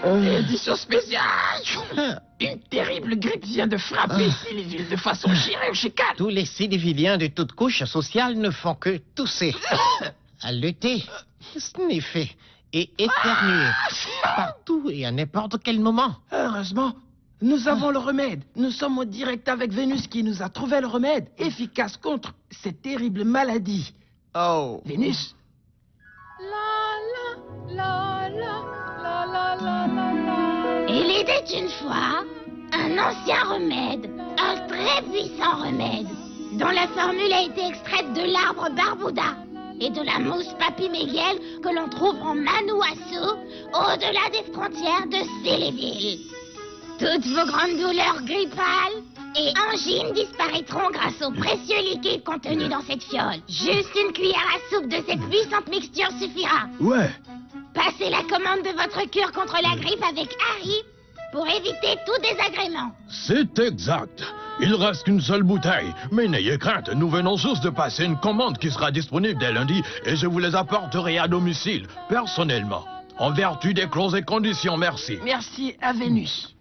Édition spéciale. Une terrible grippe vient de frapper Sillyville de façon chirurgicale. Tous les Sillyvilliens de toutes couches sociales ne font que tousser, haleter, sniffer et éternuer partout et à n'importe quel moment. Heureusement, nous avons le remède. Nous sommes en direct avec Vénus qui nous a trouvé le remède efficace contre cette terrible maladie. Oh. Vénus. Il était une fois un ancien remède, un très puissant remède, dont la formule a été extraite de l'arbre Barbouda et de la mousse Papy Miguel que l'on trouve en Manouassou, au-delà des frontières de Sillyville. Toutes vos grandes douleurs grippales et angines disparaîtront grâce au précieux liquide contenu dans cette fiole. Juste une cuillère à soupe de cette puissante mixture suffira. Ouais. Passez la commande de votre cure contre la grippe avec Harry pour éviter tout désagrément. C'est exact. Il reste qu'une seule bouteille. Mais n'ayez crainte, nous venons juste de passer une commande qui sera disponible dès lundi et je vous les apporterai à domicile, personnellement. En vertu des clauses et conditions, merci. Merci à Vénus.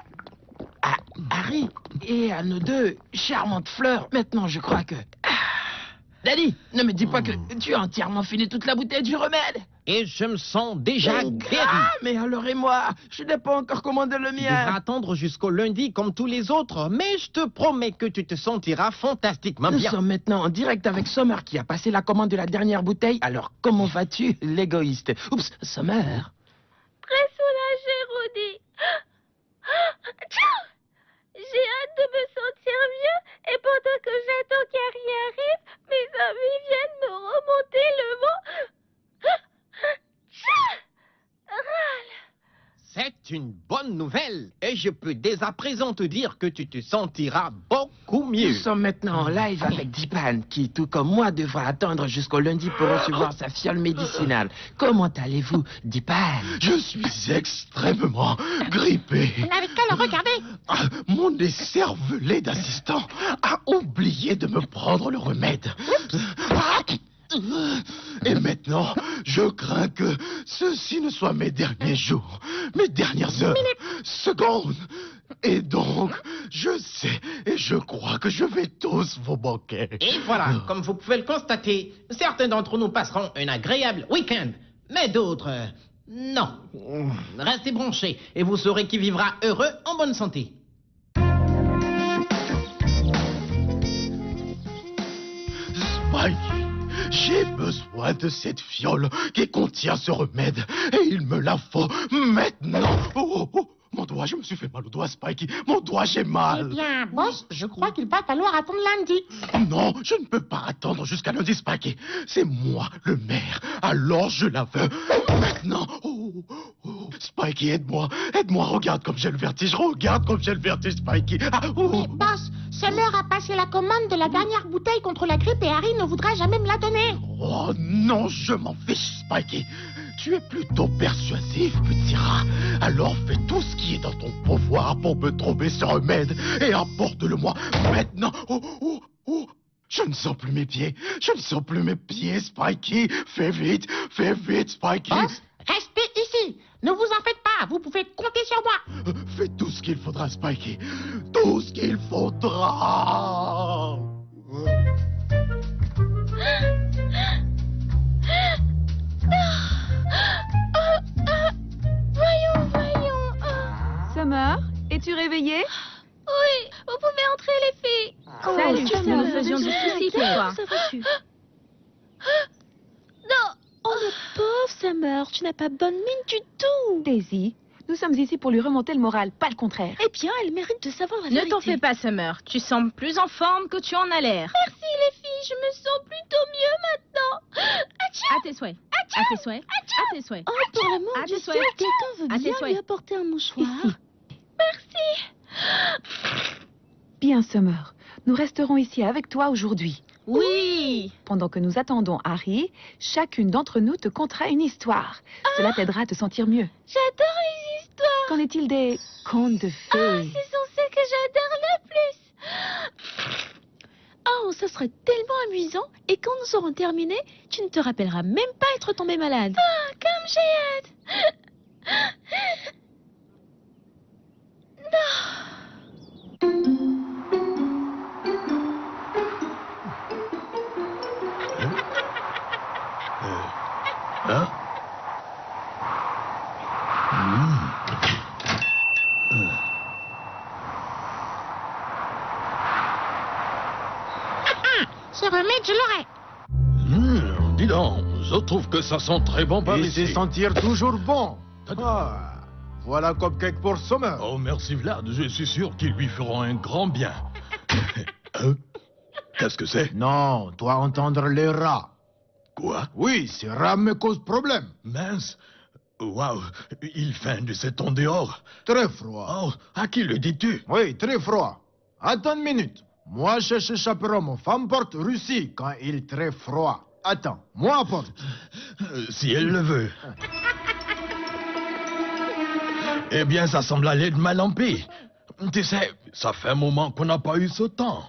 À Harry et à nos deux charmantes fleurs. Maintenant, je crois que... Daddy, ne me dis pas que tu as entièrement fini toute la bouteille du remède. Et je me sens déjà guéri. Ah, mais alors et moi, je n'ai pas encore commandé le Tu devras mien. attendre jusqu'au lundi comme tous les autres, mais je te promets que tu te sentiras fantastiquement Nous bien. sommes maintenant en direct avec Summer qui a passé la commande de la dernière bouteille. Alors, comment vas-tu, l'égoïste? Oups, Summer. Très soulagée, Rudy. J'ai hâte de me sentir mieux et pendant que j'attends qu'Harry arrive, mes amis viennent me remonter le vent. Râle. C'est une bonne nouvelle et je peux dès à présent te dire que tu te sentiras beaucoup mieux. Nous sommes maintenant en live avec Dipan qui, tout comme moi, devra attendre jusqu'au lundi pour recevoir sa fiole médicinale. Comment allez-vous, Dipan? Je suis extrêmement grippé. Vous n'avez qu'à le regarder. Mon écervelé d'assistant a oublié de me prendre le remède. Et maintenant, je crains que ceci ne soit mes derniers jours, mes dernières heures, secondes. Et donc, je sais et je crois que je vais tous vous manquer. Et voilà, comme vous pouvez le constater, certains d'entre nous passeront un agréable week-end, mais d'autres, non. Restez branchés et vous saurez qui vivra heureux en bonne santé. Spike, j'ai besoin de cette fiole qui contient ce remède et il me la faut maintenant. Oh, mon doigt, je me suis fait mal au doigt, Spikey. Mon doigt, j'ai mal. Eh bien, boss, je crois qu'il va falloir attendre lundi. Non, je ne peux pas attendre jusqu'à lundi, Spikey. C'est moi, le maire. Alors je la veux maintenant. Spikey, aide-moi. Aide-moi, regarde comme j'ai le vertige. Regarde comme j'ai le vertige, Spikey. Mais boss, Summer a passé la commande de la dernière bouteille contre la grippe et Harry ne voudra jamais me la donner. Oh non, je m'en fiche, Spikey. Tu es plutôt persuasif, petit rat. Alors fais tout ce qui est dans ton pouvoir pour me trouver ce remède et apporte-le-moi maintenant. Je ne sens plus mes pieds. Je ne sens plus mes pieds, Spikey. Fais vite, Spikey. Boss, restez ici. Ne vous en faites pas, vous pouvez compter sur moi. Fais tout ce qu'il faudra, Spikey. Tout ce qu'il faudra. Voyons. Summer, es-tu réveillée? Oui, vous pouvez entrer, les filles. Salut, nous nous faisions du souci pour toi. Non. Oh, le pauvre Summer, tu n'as pas bonne mine du tout. Daisy, nous sommes ici pour lui remonter le moral, pas le contraire. Eh bien, elle mérite de savoir la vérité. Ne t'en fais pas, Summer. Tu sembles plus en forme que tu en as l'air. Merci, les filles, je me sens plutôt mieux maintenant. À tes souhaits. À tes souhaits. À tes souhaits. Oh, pour l'amour À du tes ciel, souhaits. quelqu'un veut À tes bien souhaits. lui apporter un mouchoir. Ici. Merci. Bien, Summer. Nous resterons ici avec toi aujourd'hui. Oui. Pendant que nous attendons Harry, chacune d'entre nous te contera une histoire. Cela t'aidera à te sentir mieux. J'adore les histoires. Qu'en est-il des contes de Ah, fées? ce sont celles que j'adore le plus. Oh, ça serait tellement amusant. Et quand nous aurons terminé, tu ne te rappelleras même pas être tombé malade. Ah, comme j'ai hâte. Hein? Ce remède, je l'aurai. Dis donc, je trouve que ça sent très bon par Il ici. sait sentir toujours bon. Ah, voilà cupcake pour Summer. Oh, merci Vlad, je suis sûr qu'ils lui feront un grand bien. Hein? Qu'est-ce que c'est? Non, toi entendre les rats. Quoi? Oui, ces rats me causent problème. Mince. Waouh, il fait de cet temps dehors. Très froid. Oh, à qui le dis-tu? Oui, très froid. Attends une minute. Moi, cherche chaperon, mon femme porte Russie quand il très froid. Attends, moi apporte. Si elle le veut. Eh bien, ça semble aller de mal en pis. Tu sais, ça fait un moment qu'on n'a pas eu ce temps.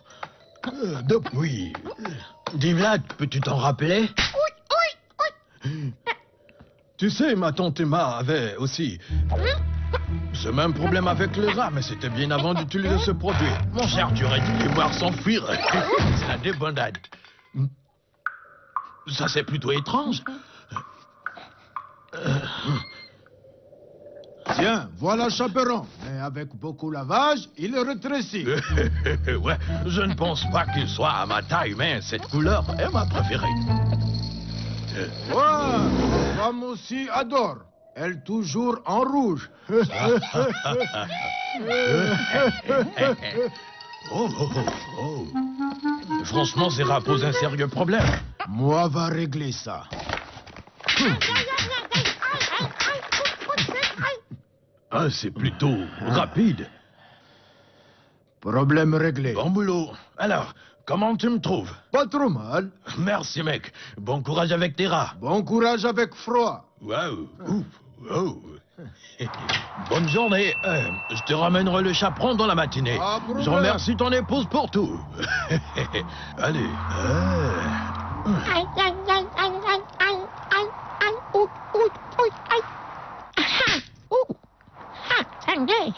Depuis... Dis Vlad, peux-tu t'en rappeler? Tu sais, ma tante Emma avait aussi ce même problème avec le rat, mais c'était bien avant d'utiliser ce produit. Mon cher, tu aurais dû les voir s'enfuir. C'est la débandade. Ça, c'est plutôt étrange. Tiens, voilà chaperon. Mais avec beaucoup lavage, il rétrécit. Ouais, je ne pense pas qu'il soit à ma taille, mais cette couleur est ma préférée. Ouais, ma femme aussi adore. Elle toujours en rouge. Oh, oh, oh, oh. Franchement, ces rats posent un sérieux problème. Moi va régler ça. Ah, c'est plutôt rapide. Problème réglé. Bon boulot. Alors, comment tu me trouves? Pas trop mal. Merci, mec. Bon courage avec tes rats. Bon courage avec froid. Waouh. Ouf. Wow. Bonne journée. Je te ramènerai le chaperon dans la matinée. Pas de problème. Je remercie ton épouse pour tout. Allez. Aïe, aïe, aïe, aïe, aïe, aïe, aïe, aïe, ouh, ouh, ouh, aïe. Ah, ouh. Ah, ça me plaît.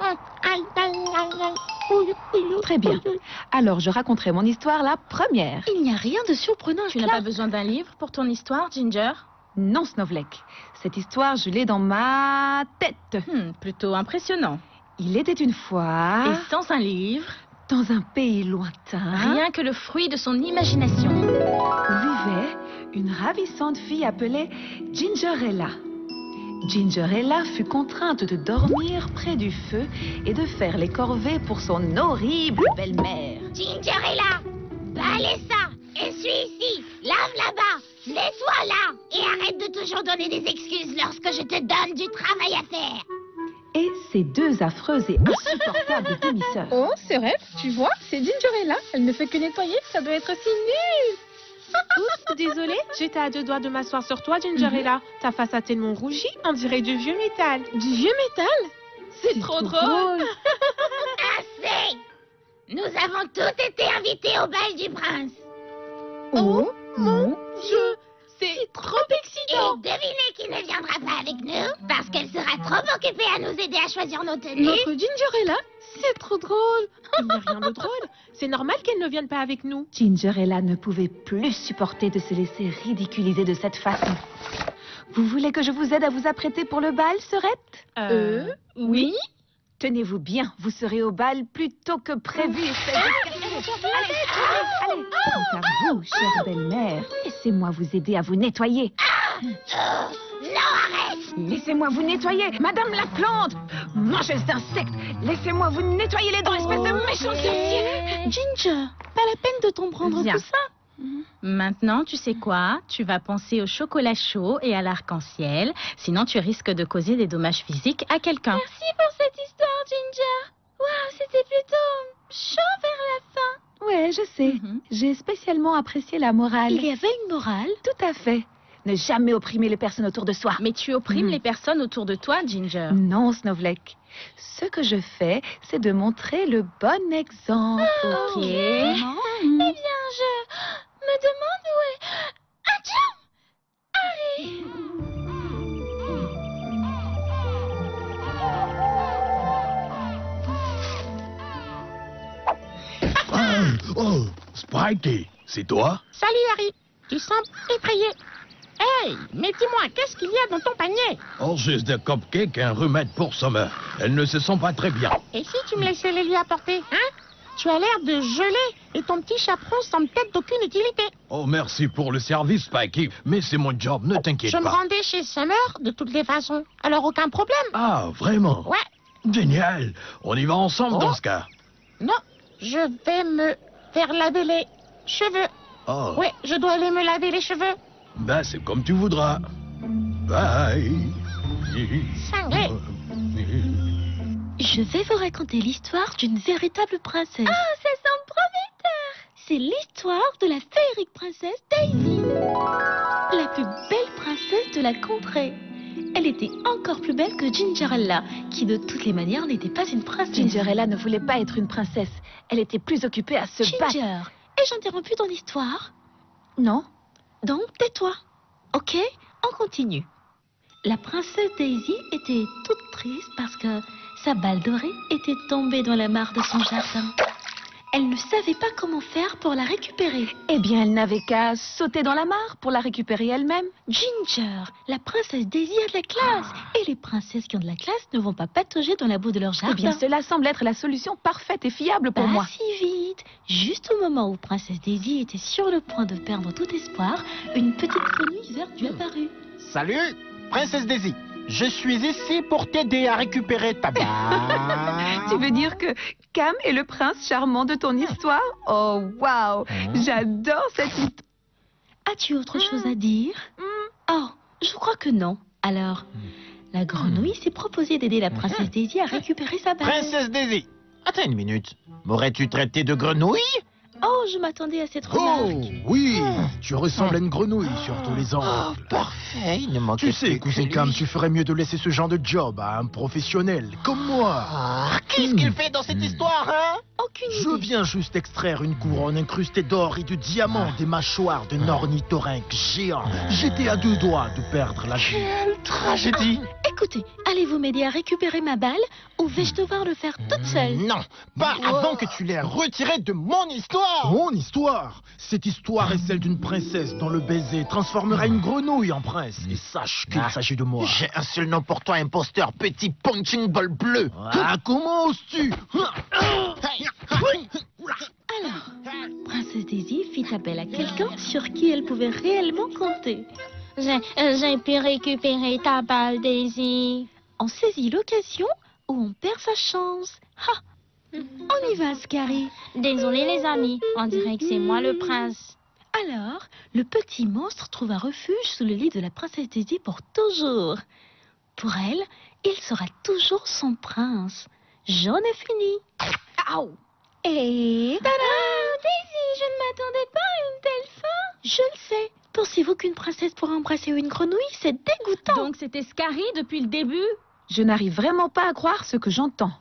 Aïe, aïe, aïe, aïe. Ouh, ouh, Très bien. ouh, ouh. Alors, je raconterai mon histoire la première. Il n'y a rien de surprenant. Tu n'as pas besoin d'un livre pour ton histoire, Ginger? Non, Snowflake. Cette histoire, je l'ai dans ma tête. Plutôt impressionnant. Il était une fois, Et sans un livre, dans un pays lointain, rien que le fruit de son imagination. où vivait une ravissante fille appelée Gingerella. Gingerella fut contrainte de dormir près du feu et de faire les corvées pour son horrible belle-mère. Gingerella, balai ça, essuie ici, lave là-bas, nettoie là, et arrête de toujours donner des excuses lorsque je te donne du travail à faire. Et ces deux affreuses et insupportables demi-sœurs. Oh, c'est vrai, tu vois, c'est Gingerella. Elle ne fait que nettoyer, ça doit être si nul. Oups, désolée, j'étais à deux doigts de m'asseoir sur toi, Gingerella. Ta face a tellement rougi, on dirait du vieux métal. Du vieux métal. C'est trop drôle. Assez. Nous avons tous été invités au bal du prince. Oh mon Dieu, c'est trop excitant. Et devinez qui ne viendra pas avec nous, parce qu'elle sera trop occupée à nous aider à choisir nos tenues. Notre Gingerella, c'est trop drôle. Il n'y a rien de drôle. C'est normal qu'elle ne vienne pas avec nous. Gingerella ne pouvait plus supporter de se laisser ridiculiser de cette façon. Vous voulez que je vous aide à vous apprêter pour le bal, sœurette? Oui. Tenez-vous bien, vous serez au bal plus tôt que prévu. Espèce de... Allez, quant à vous, chère belle-mère, laissez-moi vous aider à vous nettoyer. Non, arrête. Laissez-moi vous nettoyer, Madame la plante, mangeuse d'insectes. Laissez-moi vous nettoyer les dents, espèce de méchant sorcier. Ginger, pas la peine de t'en prendre Viens. tout ça. Maintenant, tu sais quoi? Tu vas penser au chocolat chaud et à l'arc-en-ciel. Sinon, tu risques de causer des dommages physiques à quelqu'un. Merci pour cette histoire, Ginger. Waouh, c'était plutôt chaud vers la fin. Ouais, je sais. J'ai spécialement apprécié la morale. Il y avait une morale. Tout à fait. Ne jamais opprimer les personnes autour de soi. Mais tu opprimes les personnes autour de toi, Ginger. Non, Snowflake. Ce que je fais, c'est de montrer le bon exemple. Ok. Eh bien, je me demande où est... Harry. Spikey, c'est toi? Salut Harry, tu sembles effrayé. Hey, mais dis-moi, qu'est-ce qu'il y a dans ton panier? Oh, juste des cupcakes et un remède pour Summer. Elle ne se sent pas très bien. Et si tu me laissais les lui apporter, hein? Tu as l'air de geler et ton petit chaperon semble peut-être d'aucune utilité. Oh, merci pour le service, Spikey, mais c'est mon job, ne t'inquiète Je me pas. rendais chez Summer de toutes les façons, alors aucun problème. Ah, vraiment? Ouais. Génial. On y va ensemble dans ce cas. Non, je vais me faire laver les cheveux. Oh. Ouais, je dois aller me laver les cheveux. Ben, c'est comme tu voudras. Bye. Cinglé. Je vais vous raconter l'histoire d'une véritable princesse. Oh, ça semble prometteur! C'est l'histoire de la féerique princesse Daisy. La plus belle princesse de la contrée. Elle était encore plus belle que Gingerella, qui de toutes les manières n'était pas une princesse. Gingerella ne voulait pas être une princesse. Elle était plus occupée à se battre. Ginger, ai-je interrompu ton histoire? Non. Donc, tais-toi. Ok, on continue. La princesse Daisy était toute triste parce que sa balle dorée était tombée dans la mare de son jardin. Elle ne savait pas comment faire pour la récupérer. Eh bien, elle n'avait qu'à sauter dans la mare pour la récupérer elle-même. Ginger, la princesse Daisy a de la classe. Et les princesses qui ont de la classe ne vont pas patauger dans la boue de leur jardin. Eh bien, cela semble être la solution parfaite et fiable pour pas moi. si vite. Juste au moment où princesse Daisy était sur le point de perdre tout espoir, une petite grenouille verte lui apparut. Salut, princesse Daisy. Je suis ici pour t'aider à récupérer ta balle. Tu veux dire que Cam est le prince charmant de ton histoire? Oh, waouh! J'adore cette histoire. As-tu autre chose à dire? Oh, je crois que non. Alors, la grenouille s'est proposée d'aider la princesse Daisy à récupérer sa balle. Princesse Daisy, attends une minute. M'aurais-tu traité de grenouille? Oh, je m'attendais à cette remarque. Oh, oui, tu ressembles à une grenouille sur tous les angles. Parfait, il ne manque Tu sais, cousin Cam, tu ferais mieux de laisser ce genre de job à un professionnel comme moi. Qu'est-ce qu'il fait dans cette histoire, hein? Aucune Je idée. viens juste extraire une couronne incrustée d'or et de diamants des mâchoires d'un ornithorynque géant. J'étais à 2 doigts de perdre la vie. Quelle tragédie! Écoutez, allez-vous m'aider à récupérer ma balle ou vais-je devoir le faire toute seule? Non, pas avant que tu l'aies retirée de mon histoire! Mon histoire? Cette histoire est celle d'une princesse dont le baiser transformera une grenouille en prince. Et sache qu'il s'agit de moi. J'ai un seul nom pour toi, imposteur, petit punching ball bleu! Ah, comment oses-tu? Alors, princesse Daisy fit appel à quelqu'un sur qui elle pouvait réellement compter. J'ai pu récupérer ta balle, Daisy. On saisit l'occasion ou on perd sa chance. Ha! On y va, Scary. Désolé les amis, on dirait que c'est moi le prince. Alors, le petit monstre trouve un refuge sous le lit de la princesse Daisy pour toujours. Pour elle, il sera toujours son prince. J'en ai fini. Aouh! Et... Tada! Daisy, je ne m'attendais pas à une telle fin. Je le sais. Pensez-vous qu'une princesse pourra embrasser une grenouille? C'est dégoûtant. Donc c'était Scary depuis le début? Je n'arrive vraiment pas à croire ce que j'entends.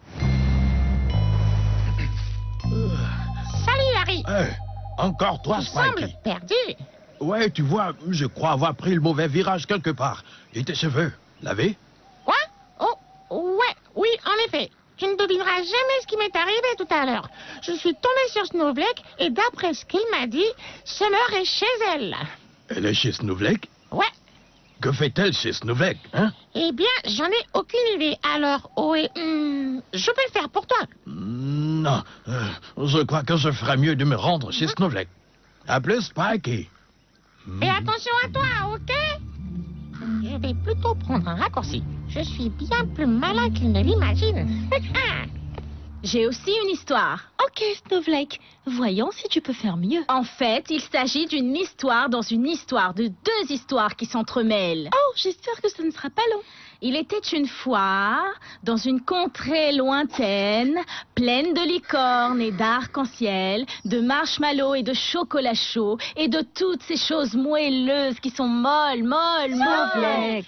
Salut Harry. Hey, encore toi, Tu Spikey. sembles perdu. Ouais, tu vois, je crois avoir pris le mauvais virage quelque part. Et tes cheveux, lavés? Quoi? Oh, ouais, oui, en effet. Tu ne devineras jamais ce qui m'est arrivé tout à l'heure. Je suis tombée sur Snowflake et d'après ce qu'il m'a dit, Summer est chez elle. Elle est chez Snowflake? Ouais. Que fait-elle chez Snowflake, hein? Eh bien, j'en ai aucune idée. Alors, je peux le faire pour toi. Non, je crois que je ferais mieux de me rendre chez Snowflake. À plus, Spikey. Et attention à toi, ok? Je vais plutôt prendre un raccourci. Je suis bien plus malin qu'il ne l'imagine. J'ai aussi une histoire. Ok, Snowflake. Voyons si tu peux faire mieux. En fait, il s'agit d'une histoire dans une histoire, de 2 histoires qui s'entremêlent. Oh, j'espère que ce ne sera pas long. Il était une fois, dans une contrée lointaine, pleine de licornes et d'arc-en-ciel, de marshmallows et de chocolat chaud, et de toutes ces choses moelleuses qui sont molles, Snowflake.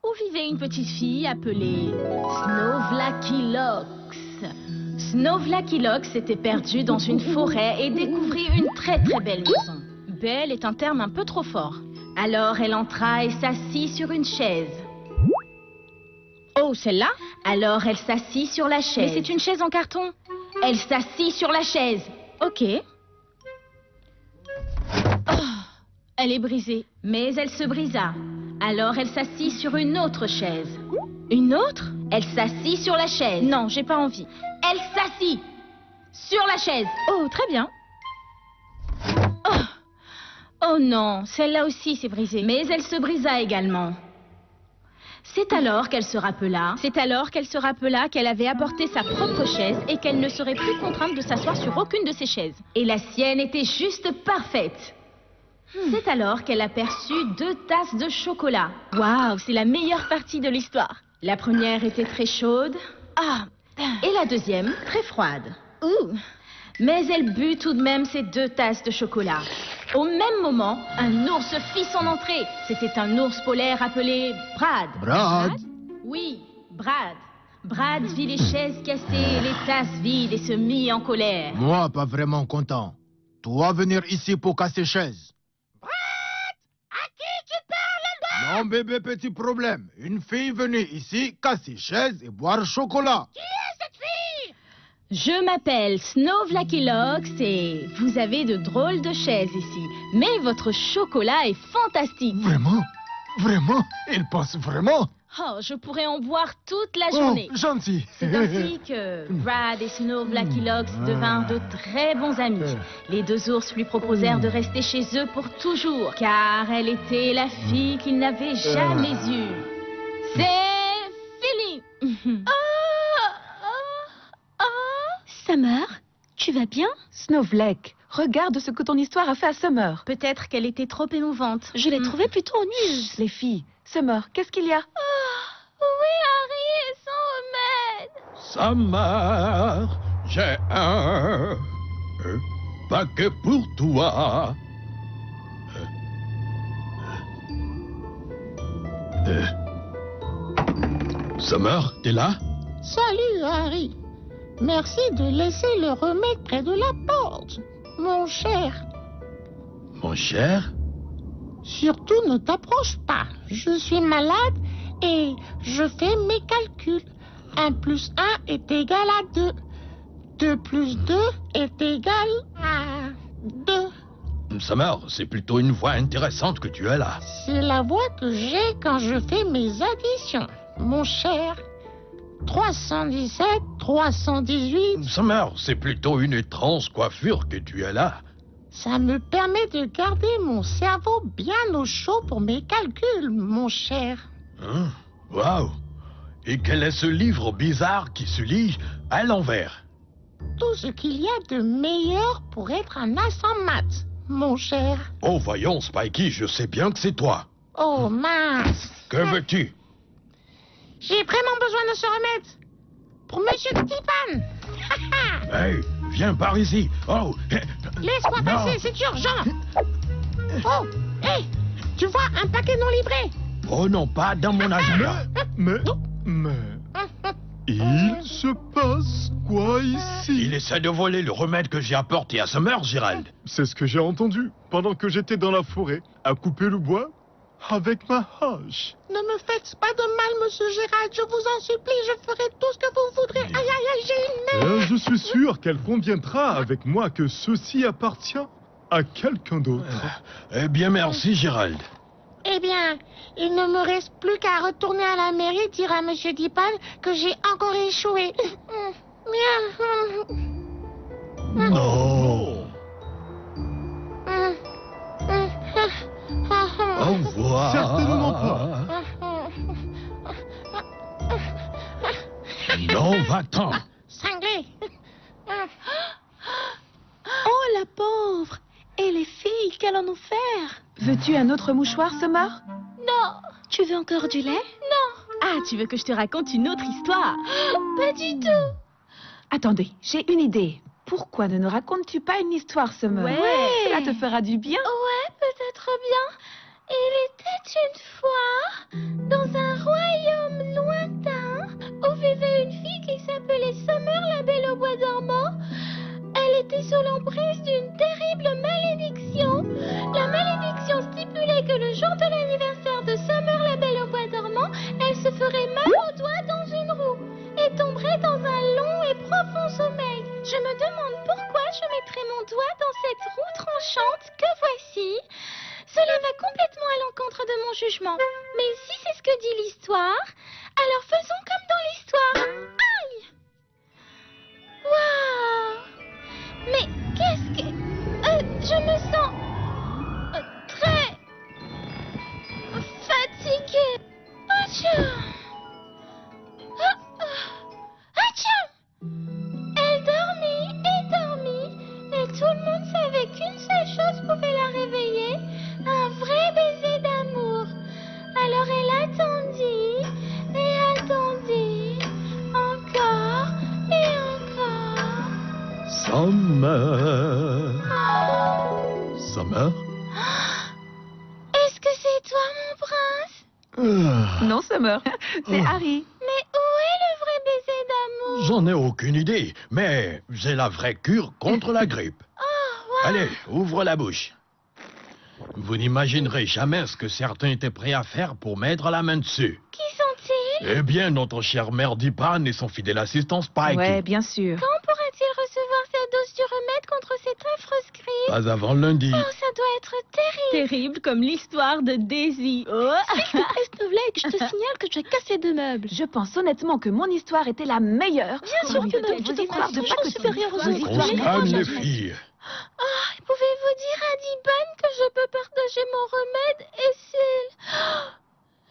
où vivait une petite fille appelée Snowflaky-Lox. Snowflaky-Lox s'était perdue dans une forêt et découvrit une très très belle maison. Belle est un terme un peu trop fort. Alors elle entra et s'assit sur une chaise. Oh, celle-là? Alors elle s'assit sur la chaise. Mais c'est une chaise en carton. Elle s'assit sur la chaise. Ok. Elle est brisée. Mais elle se brisa. Alors elle s'assit sur une autre chaise. Une autre? Elle s'assit sur la chaise. Non, j'ai pas envie. Elle s'assit sur la chaise. Oh, très bien. Oh non, celle-là aussi s'est brisée. Mais elle se brisa également. C'est alors qu'elle se rappela qu'elle avait apporté sa propre chaise et qu'elle ne serait plus contrainte de s'asseoir sur aucune de ses chaises. Et la sienne était juste parfaite. C'est alors qu'elle aperçut 2 tasses de chocolat. Waouh, c'est la meilleure partie de l'histoire. La première était très chaude. Et la deuxième, très froide. Mais elle but tout de même ces 2 tasses de chocolat. Au même moment, un ours fit son entrée. C'était un ours polaire appelé Brad. Brad? Oui, Brad. Brad vit les chaises cassées et les tasses vides et se mit en colère. Moi, pas vraiment content. Toi, venir ici pour casser chaise. Brad! À qui tu parles, Non, bébé, petit problème. Une fille venue ici, casser chaise et boire chocolat. Qui est cette fille? Je m'appelle Snow Lucky Locks et vous avez de drôles de chaises ici. Mais votre chocolat est fantastique. Vraiment? Vraiment? Il pense vraiment? Oh, je pourrais en boire toute la journée. Oh, gentil. C'est ainsi que Brad et Snow Lucky Locks devinrent de très bons amis. Les 2 ours lui proposèrent de rester chez eux pour toujours, car elle était la fille qu'ils n'avaient jamais eue. C'est fini. Summer, tu vas bien? Snowflake, regarde ce que ton histoire a fait à Summer. Peut-être qu'elle était trop émouvante. Je l'ai trouvée plutôt ennuyeuse. Les filles, Summer, qu'est-ce qu'il y a? Oui, Harry et son remède. Summer, j'ai un paquet pour toi. Summer, t'es là? Salut, Harry. Merci de laisser le remède près de la porte, mon cher. Mon cher? Surtout ne t'approche pas. Je suis malade et je fais mes calculs. 1 + 1 est égal à 2. 2 + 2 est égal à 2. Summer, c'est plutôt une voix intéressante que tu as là. C'est la voix que j'ai quand je fais mes additions, mon cher. 317, 318... Summer, c'est plutôt une étrange coiffure que tu as là. Ça me permet de garder mon cerveau bien au chaud pour mes calculs, mon cher. Waouh! Et quel est ce livre bizarre qui se lit à l'envers? Tout ce qu'il y a de meilleur pour être un as en maths, mon cher. Oh, voyons, Spikey, je sais bien que c'est toi. Oh, mince. Que veux-tu? J'ai vraiment besoin de ce remède. Pour Monsieur Tipan. Hey, viens par ici. Oh, Laisse-moi passer, c'est urgent. Oh, hé, tu vois un paquet non livré. Oh non, pas dans mon agenda. Mais... Il se passe quoi ici? Il essaie de voler le remède que j'ai apporté à Summer, Gérald. C'est ce que j'ai entendu pendant que j'étais dans la forêt, à couper le bois avec ma hache. Ne me faites pas de mal, monsieur Gérald, je vous en supplie, je ferai tout ce que vous voudrez. Aïe, aïe, aïe, j'ai une nerf. Je suis sûr qu'elle conviendra avec moi que ceci appartient à quelqu'un d'autre. Eh bien, merci, Gérald. Eh bien, il ne me reste plus qu'à retourner à la mairie et dire à monsieur Tipan que j'ai encore échoué. Non. Au revoir. Certainement pas. Non, va-t'en. Cinglé. Oh, la pauvre! Et les filles, qu'allons-nous faire? Veux-tu un autre mouchoir, Summer? Non. Tu veux encore du lait? Ah, tu veux que je te raconte une autre histoire? Pas du tout. Attendez, j'ai une idée. Pourquoi ne nous racontes-tu pas une histoire, Summer? Ouais. Cela te fera du bien. Ouais, peut-être bien. Il était une fois dans un royaume lointain où vivait une fille qui s'appelait Summer, la belle au bois dormant. Elle était sous l'emprise d'une terrible malédiction. La malédiction stipulait que le jour de l'anniversaire de Summer, la belle au bois dormant, elle se ferait mal au doigt dans une roue et tomberait dans un long et profond sommeil. Je me demande pourquoi je mettrais mon doigt dans cette roue tranchante que voici. Cela jugement. Mais si c'est ce que dit l'histoire, alors faisons comme dans l'histoire. Aïe! Waouh! Mais qu'est-ce que... je me sens très fatiguée. Atchoum! Atchoum! Elle dormit et dormit, et tout le monde savait qu'une seule chose pouvait la réveiller, un vrai baiser d'amour. Alors elle attendit, et attendit, encore et encore. Summer. Summer? Est-ce que c'est toi, mon prince? Non, Summer, c'est Harry. Mais où est le vrai baiser d'amour? J'en ai aucune idée, mais j'ai la vraie cure contre la grippe. Allez, ouvre la bouche. Vous n'imaginerez jamais ce que certains étaient prêts à faire pour mettre la main dessus. Qui sont-ils? Eh bien, notre chère mère Dipan et son fidèle assistant Spike. Ouais, bien sûr. Quand pourra-t-il recevoir sa dose du remède contre cette affreuse grippe? Pas avant lundi. Oh, ça doit être terrible. Terrible comme l'histoire de Daisy. Oh. S'il te plaît, je te signale que tu as cassé deux meubles. Je pense honnêtement que mon histoire était la meilleure. Bien sûr que non, tu dois croire de pas supérieur aux autres. On se calme, les filles. Oh, pouvez-vous dire à Diban que je peux partager mon remède et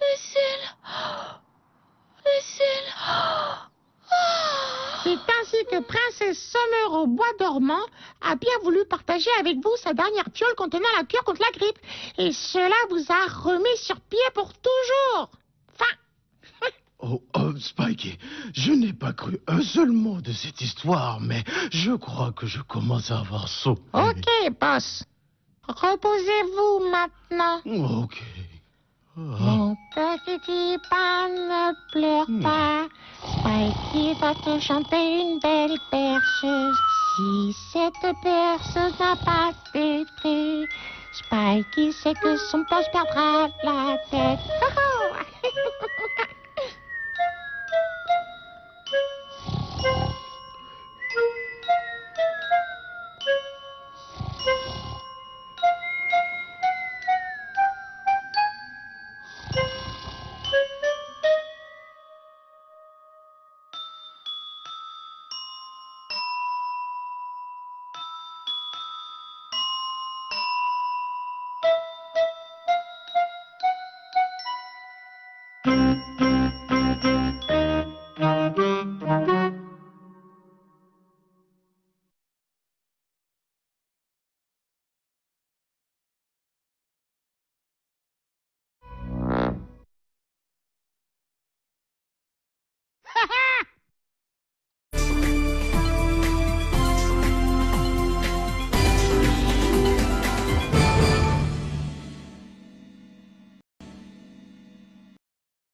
Cécile? C'est ainsi que Princesse Summer au bois dormant a bien voulu partager avec vous sa dernière fiole contenant la cure contre la grippe. Et cela vous a remis sur pied pour toujours. Fin. Oh, Spikey, je n'ai pas cru un seul mot de cette histoire, mais je crois que je commence à avoir sauté. Ok, boss. Reposez-vous maintenant. Ok. Mon petit pan, ne pleure pas. Spikey va te chanter une belle berceuse. Si cette berceuse n'a pas d'effet, Spikey sait que son boss perdra la tête.